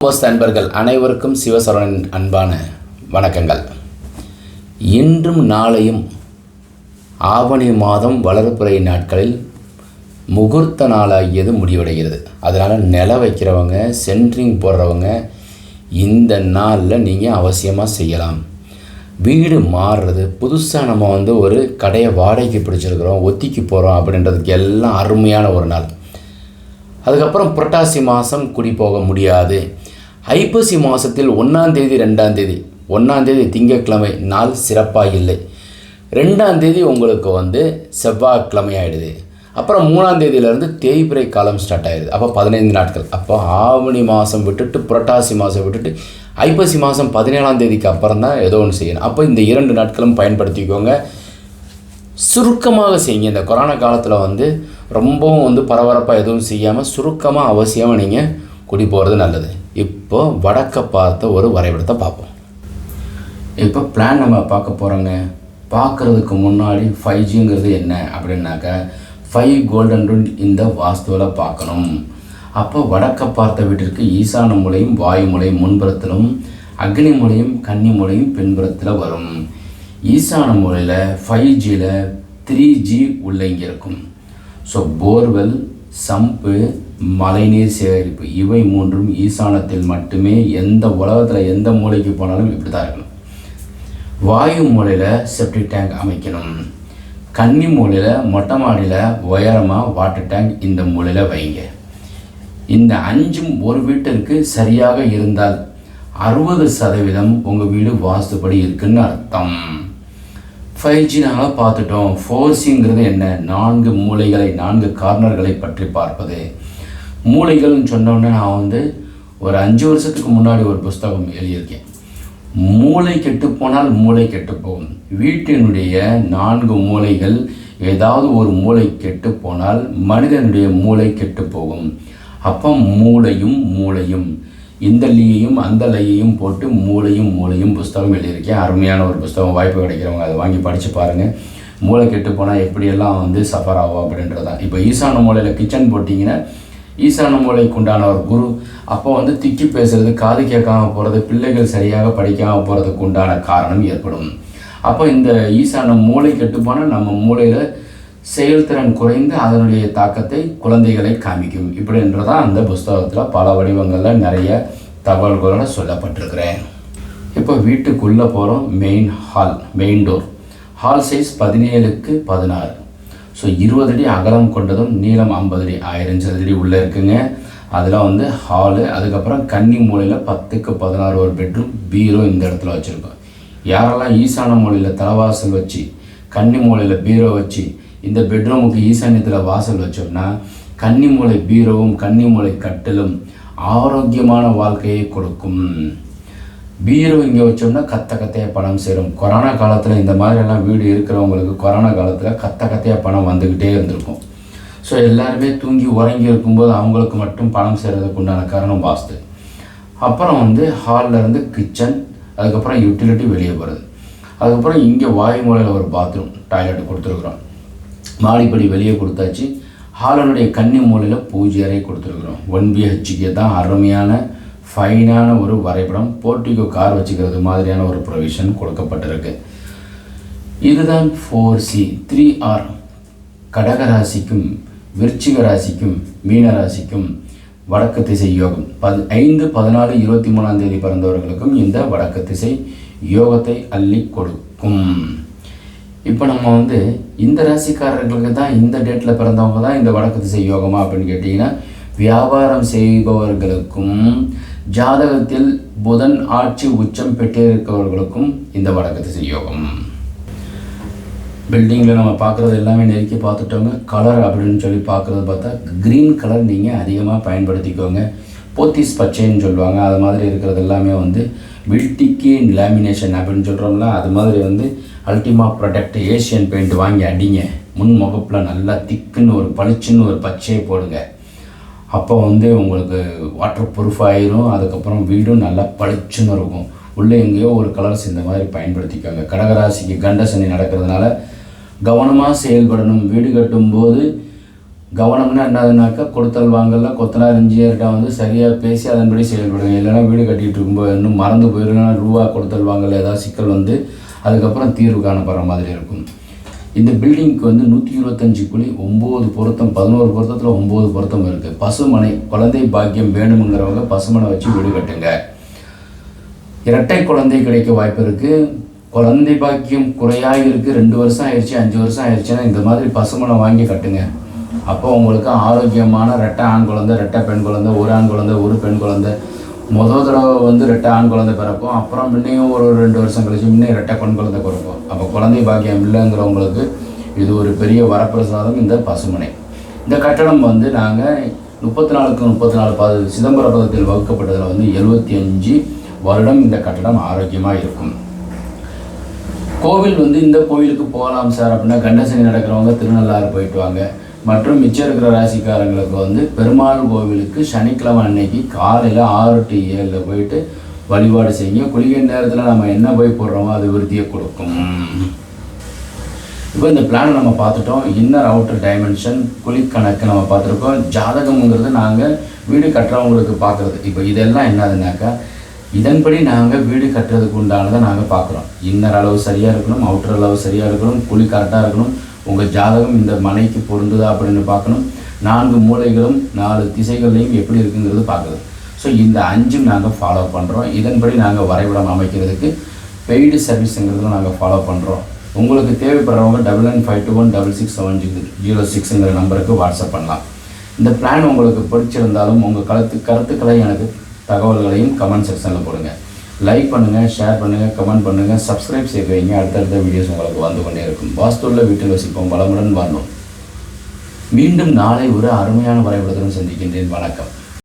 நண்பர்கள் அனைவருக்கும் சிவசரவணன் அன்பான வணக்கங்கள். இன்றும் நாளையும் ஆவணி மாதம் வளர்ப்புறை நாட்களில் முகூர்த்த நாளாகியது முடிவடைகிறது. அதனால் நில வைக்கிறவங்க, சென்ட்ரிங் போடுறவங்க இந்த நாளில் நீங்கள் அவசியமாக செய்யலாம். வீடு மாறுறது, புதுசாக நம்ம ஒரு கடையை வாடகைக்கு பிடிச்சிருக்கிறோம், ஒத்திக்கு போகிறோம் அப்படின்றதுக்கு எல்லாம் அருமையான ஒரு நாள். அதுக்கப்புறம் புரட்டாசி மாதம் குடி போக முடியாது. ஐப்பசி மாதத்தில் 1ஆம் தேதி 2ஆம் தேதி 1ஆம் தேதி திங்கட்கிழமை நாள் சிறப்பாக இல்லை. 2ஆம் தேதி உங்களுக்கு செவ்வாய்க்கிழமை ஆகிடுது. அப்புறம் 3ஆம் தேதியிலேருந்து தேய்பிறை காலம் ஸ்டார்ட் ஆகிடுது. அப்போ 15 நாட்கள். அப்போ ஆவணி மாதம் விட்டுட்டு புரட்டாசி மாதம் விட்டுட்டு ஐப்பசி மாதம் 17ஆம் தேதிக்கு அப்புறம் தான் ஏதோ ஒன்று செய்யணும். அப்போ இந்த 2 நாட்களும் பயன்படுத்திக்கோங்க. சுருக்கமாக செய்யுங்க. இந்த கொரோனா காலத்தில் ரொம்பவும் பரபரப்பாக எதுவும் செய்யாமல் சுருக்கமாக அவசியமாக நீங்கள் குடி போகிறது நல்லது. இப்போ வடக்க பார்த்த ஒரு வரைபடத்தை பார்ப்போம். இப்போ பிளான் நம்ம பார்க்க போகிறோங்க. பார்க்குறதுக்கு முன்னாடி 5Gங்கிறது என்ன அப்படின்னாக்கா 5 கோல்டன் ரூல் இந்த வாஸ்துவில் பார்க்கணும். அப்போ வடக்க பார்த்த வீட்டிற்கு ஈசான மூலையும் வாயு மூலையும் முன்புறத்திலும், அக்னி மூலையும் கன்னி மூலையும் பின்புறத்தில் வரும். ஈசான மூலையில் 5Gயில் 3G உள்ள இங்கே இருக்கும். ஸோ போர்வெல், சம்பு, மழைநீர் சேகரிப்பு இவை மூன்றும் ஈசானத்தில் மட்டுமே. எந்த உலகத்தில் எந்த மூலைக்கு போனாலும் இப்படி தான் இருக்கணும். வாயு மூலையில் செப்டிக் டேங்க் அமைக்கணும். கன்னி மூலையில் மொட்டை மாடியில் உயரமாக வாட்டர் டேங்க் இந்த மூலையில் வைங்க. இந்த 5ம் ஒரு வீட்டிற்கு சரியாக இருந்தால் 60% உங்கள் வீடு வாஸ்துப்படி இருக்குன்னு அர்த்தம். 5G நாங்கள் பார்த்துட்டோம். 4Cங்கிறது என்ன? 4 மூலைகளை, 4 கார்னர்களை பற்றி பார்ப்பது. மூலைகள்னு சொன்னோன்னே நான் ஒரு 5 வருஷத்துக்கு முன்னாடி ஒரு புஸ்தகம் எழுதியிருக்கேன். மூளை கெட்டு போனால் மூளை கெட்டு போகும். வீட்டினுடைய 4 மூலைகள் ஏதாவது ஒரு மூளை கெட்டு போனால் மனிதனுடைய மூளை கெட்டு போகும். அப்போ மூளையும் இந்த லீயையும் அந்த லையையும் போட்டு மூளையும் புஸ்தகம் எழுதியிருக்கேன். அருமையான ஒரு புஸ்தகம். வாய்ப்பு கிடைக்கிறவங்க அதை வாங்கி படித்து பாருங்கள். மூளை கெட்டு போனால் எப்படியெல்லாம் சஃபர் ஆகும் அப்படின்றதான். இப்போ ஈசான மூலையில் கிச்சன் போட்டிங்கன்னா ஈசான மூலைக்கு உண்டான ஒரு குரு அப்போ திக்கி பேசுகிறது, காது கேட்காமல் போகிறது, பிள்ளைகள் சரியாக படிக்காமல் போகிறதுக்கு உண்டான காரணம் ஏற்படும். அப்போ இந்த ஈசான மூளை கெட்டு போனால் நம்ம மூளையில் செயல்திறன் குறைந்து அதனுடைய தாக்கத்தை குழந்தைகளை காமிக்கும். இப்படின்றதான் அந்த புஸ்தகத்தில் பல வடிவங்களில் நிறைய தகவல்களோட சொல்லப்பட்டிருக்கிறேன். இப்போ வீட்டுக்குள்ளே போகிறோம். மெயின் டோர் ஹால் சைஸ் 17க்கு 16. ஸோ 20 அடி அகலம் கொண்டதும் நீளம் 50 அடி 1000 சதுரடி உள்ளே இருக்குங்க. அதில் ஹாலு. அதுக்கப்புறம் கன்னி மூலையில் 10க்கு 16 ஒரு பெட்ரூம், பீரோ இந்த இடத்துல வச்சுருக்கோம். யாரெல்லாம் ஈசான மூலையில் தலைவாசல் வச்சு கன்னி மூலையில் பீரோ வச்சு இந்த பெட்ரூமுக்கு ஈசான்யத்தில் வாசல் வச்சோம்னா கன்னி மூலை பீரோவும் கன்னி மூலை கட்டிலும் ஆரோக்கியமான வாழ்க்கையை கொடுக்கும். பீரோ இங்கே வச்சோம்னா கத்தையாக பணம் சேரும். கொரோனா காலத்தில் இந்த மாதிரியெல்லாம் வீடு இருக்கிறவங்களுக்கு கொரோனா காலத்தில் கத்தையாக பணம் வந்துக்கிட்டே இருந்திருக்கும். ஸோ எல்லாருமே தூங்கி உறங்கி இருக்கும்போது அவங்களுக்கு மட்டும் பணம் சேர்றதுக்கு உண்டான காரணம் வாஸ்து. அப்புறம் ஹாலில் இருந்து கிச்சன், அதுக்கப்புறம் யூட்டிலிட்டி வெளியே போகிறது. அதுக்கப்புறம் இங்கே வாயு மூலையில் ஒரு பாத்ரூம், டாய்லெட் கொடுத்துருக்குறோம். மாடிப்படி வெளியே கொடுத்தாச்சு. ஹாலனுடைய கன்னி மூலையில் பூஜை அறை கொடுத்துருக்குறோம். 1BHK தான் அருமையான ஃபைனான ஒரு வரைபடம். போர்ட்டிகோ கார் வச்சுக்கிறது மாதிரியான ஒரு ப்ரொவிஷன் கொடுக்கப்பட்டிருக்கு. இதுதான் 4C. 3R கடகராசிக்கும் விருச்சிக ராசிக்கும் மீன ராசிக்கும் வடக்கு திசை யோகம். 5, 14, 23ஆம் தேதி பிறந்தவர்களுக்கும் இந்த வடக்கு திசை யோகத்தை அள்ளி கொடுக்கும். இப்போ நம்ம இந்த ராசிக்காரர்களுக்கு தான் இந்த டேட்டில் பிறந்தவங்க தான் இந்த வடக்கு திசை யோகமா அப்படின்னு கேட்டிங்கன்னா, வியாபாரம் செய்பவர்களுக்கும் ஜாதகத்தில் புதன் ஆட்சி உச்சம் பெற்றிருக்கிறவர்களுக்கும் இந்த வடக்கு திசை யோகம். பில்டிங்கில் நம்ம பார்க்குறது எல்லாமே நெருக்கி பார்த்துட்டோங்க. கலர் அப்படின்னு சொல்லி பார்க்குறது பார்த்தா க்ரீன் கலர் நீங்கள் அதிகமாக பயன்படுத்திக்கோங்க. போத்திஸ் பச்சைன்னு சொல்லுவாங்க. அது மாதிரி இருக்கிறது எல்லாமே வில்டிக்கி லேமினேஷன் அப்படின்னு சொல்கிறோம்ல, அது மாதிரி அல்டிமா ப்ரொடக்ட் ஏஷியன் பெயிண்ட் வாங்கி அடிங்க. முன் முகப்பில் நல்லா திக்குன்னு ஒரு பளிச்சுன்னு ஒரு பச்சையை போடுங்க. அப்போ உங்களுக்கு வாட்டர் ப்ரூஃப் ஆயிரும். அதுக்கப்புறம் வீடும் நல்லா பளிச்சுன்னு இருக்கும். உள்ளே எங்கேயோ ஒரு கலர்ஸ் இந்த மாதிரி பயன்படுத்திக்கோங்க. கடகராசிக்கு கண்டசனி நடக்கிறதுனால கவனமாக செயல்படணும். வீடு கட்டும்போது கவனம்னா என்னதுனாக்கா கொடுத்தல் வாங்கல கொத்தனார் இன்ஜினியர்கிட்ட வந்து சரியாக பேசி அதன்படி செயல்படுங்க. இல்லைன்னா வீடு கட்டிகிட்டு இருக்கும்போது இன்னும் மறந்து போயிடும்னா ரூபா கொடுத்தல் வாங்கல ஏதாவது சிக்கல் வந்து அதுக்கப்புறம் தீர்வு காணப்படுற மாதிரி இருக்கும். இந்த பில்டிங்க்கு வந்து 125 குழி, 9 பொருத்தம், 11 பொருத்தத்தில் 9 பொருத்தம் இருக்குது. பசுமனை, குழந்தை பாக்கியம் வேணுங்கிறவங்க பசுமனை வச்சு வீடு கட்டுங்க. இரட்டை குழந்தை கிடைக்க வாய்ப்பு இருக்குது. குழந்தை பாக்கியம் குறையாக இருக்குது, 2 வருஷம் ஆயிடுச்சு 5 வருஷம் ஆயிடுச்சுன்னா இந்த மாதிரி பசுமனை வாங்கி கட்டுங்க. அப்போ உங்களுக்கு ஆரோக்கியமான ரெட்டை ஆண் குழந்தை, ரெட்டை பெண் குழந்தை, ஒரு ஆண் குழந்தை, ஒரு பெண் குழந்தை. முதல் தடவை வந்து ரெட்டை ஆண் குழந்தை பிறக்கும், அப்புறம் முன்னையும் ஒரு 2 வருஷம் கழிச்சு முன்னே ரெட்டை பெண் குழந்தை பிறக்கும். அப்போ குழந்தை பாக்கியம் இல்லைங்கிறவங்களுக்கு இது ஒரு பெரிய வரப்பிரசாதம் இந்த பசுமனை. இந்த கட்டடம் வந்து நாங்கள் 34க்கு 34 சிதம்பர பதத்தில் வகுக்கப்பட்டதில் வந்து 75 வருடம் இந்த கட்டடம் ஆரோக்கியமாக இருக்கும். கோவில் வந்து இந்த கோவிலுக்கு போகலாம் சார் அப்படின்னா கண்டசனி நடக்கிறவங்க திருநள்ளாறு போயிட்டு வாங்க. மற்றும் மிச்சம் இருக்கிற ராசிக்காரங்களுக்கு வந்து பெருமாள் கோவிலுக்கு சனிக்கிழமை அன்னைக்கு காலையில் 6 to 7 போயிட்டு வழிபாடு செய்யுங்க. குளிகை நேரத்தில் நம்ம என்ன போய் போடுறோமோ அது விருத்தியை கொடுக்கும். இப்போ இந்த பிளானை நம்ம பார்த்துட்டோம். இன்னர் அவுட்டர் டைமென்ஷன் குழிக்கணக்கு நம்ம பார்த்துருக்கோம். ஜாதகம்ங்கிறது நாங்கள் வீடு கட்டுறவங்களுக்கு பார்க்குறது. இப்போ இதெல்லாம் என்னதுனாக்கா இதன்படி நாங்கள் வீடு கட்டுறதுக்கு உண்டானதை நாங்கள் பார்க்குறோம். இன்னர் அளவு சரியாக இருக்கணும், அவுட்டர் அளவு சரியாக இருக்கணும், குழி கரெக்டாக இருக்கணும். உங்கள் ஜாதகம் இந்த மனைக்கு பொருந்துதா அப்படின்னு பார்க்கணும். 4 மூலைகளும் 4 திசைகள்லையும் எப்படி இருக்குங்கிறது பார்க்குறது. ஸோ இந்த 5 நாங்கள் ஃபாலோ பண்ணுறோம். இதன்படி நாங்கள் வரைபடம் அமைக்கிறதுக்கு பெய்டு சர்வீஸுங்கிறதுல நாங்கள் ஃபாலோ பண்ணுறோம். உங்களுக்கு தேவைப்படுறவங்க 9952667006ங்கிற நம்பருக்கு வாட்ஸ்அப் பண்ணலாம். இந்த பிளான் உங்களுக்கு பிடிச்சிருந்தாலும் உங்கள் கருத்துக்களை எனக்கு தகவல்களையும் கமெண்ட் செக்ஷனில் போடுங்க. லைக் பண்ணுங்கள், ஷேர் பண்ணுங்கள், கமெண்ட் பண்ணுங்கள், சப்ஸ்கிரைப் செய்து வைங்க. அடுத்தடுத்த வீடியோஸ் உங்களுக்கு வந்து கொண்டே இருக்கும். வாஸ்துள்ள வீட்டில் வசிப்போம், வளமுடன் வாழ்ந்தோம். மீண்டும் நாளை ஒரு அருமையான வரைபடத்துடன் சந்திக்கின்றேன். வணக்கம்.